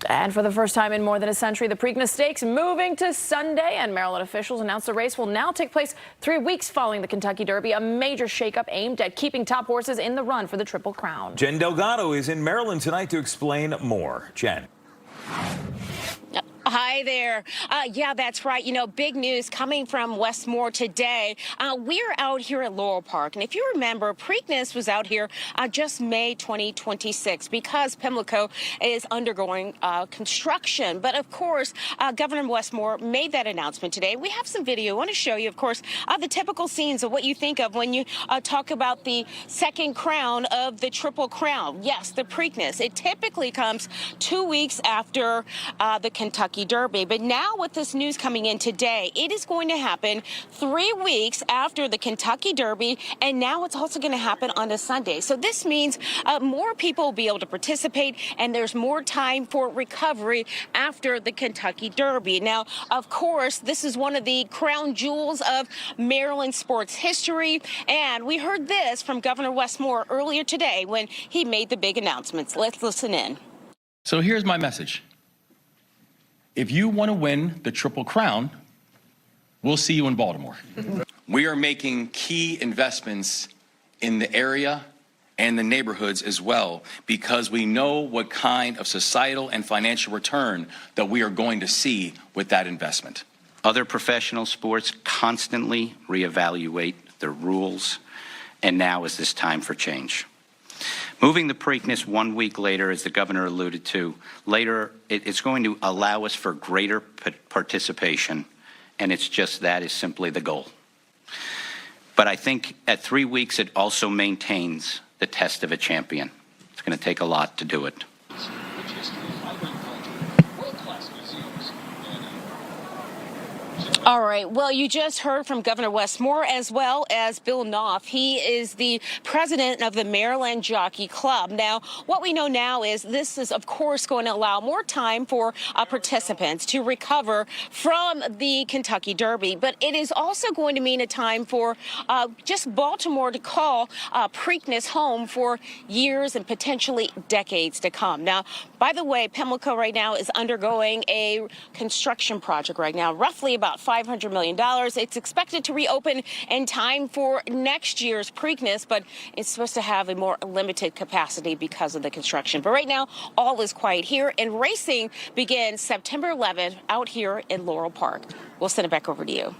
And for the first time in more than a century, the Preakness Stakes moving to Sunday, and Maryland officials announced the race will now take place 3 weeks following the Kentucky Derby, a major shakeup aimed at keeping top horses in the run for the Triple Crown. Jen Delgado is in Maryland tonight to explain more. Jen. Hi there. Yeah, that's right. You know, big news coming from Westmore today. We're out here at Laurel Park. And if you remember, Preakness was out here just May 2026 because Pimlico is undergoing construction. But of course, Governor Westmore made that announcement today. We have some video. I want to show you, of course, the typical scenes of what you think of when you talk about the second crown of the Triple Crown. Yes, the Preakness. It typically comes 2 weeks after the Kentucky Derby. But now with this news coming in today, it is going to happen 3 weeks after the Kentucky Derby, and now it's also going to happen on a Sunday. So this means more people will be able to participate, and there's more time for recovery after the Kentucky Derby. Now, of course, this is one of the crown jewels of Maryland sports history, and we heard this from Governor Westmore earlier today when he made the big announcements. Let's listen in. So here's my message. If you want to win the Triple Crown, we'll see you in Baltimore. We are making key investments in the area and the neighborhoods as well, because we know what kind of societal and financial return that we are going to see with that investment. Other professional sports constantly reevaluate their rules, and now is this time for change. Moving the Preakness 1 week later, as the governor alluded to, later it's going to allow us for greater participation, and it's just that is simply the goal. But I think at 3 weeks it also maintains the test of a champion. It's going to take a lot to do it. All right. Well, you just heard from Governor Westmore as well as Bill Knopf. He is the president of the Maryland Jockey Club. Now, what we know now is this is, of course, going to allow more time for participants to recover from the Kentucky Derby. But it is also going to mean a time for just Baltimore to call Preakness home for years and potentially decades to come. Now, by the way, Pimlico right now is undergoing a construction project right now, roughly about $500 million. It's expected to reopen in time for next year's Preakness, but it's supposed to have a more limited capacity because of the construction. But right now, all is quiet here, and racing begins September 11th out here in Laurel Park. We'll send it back over to you.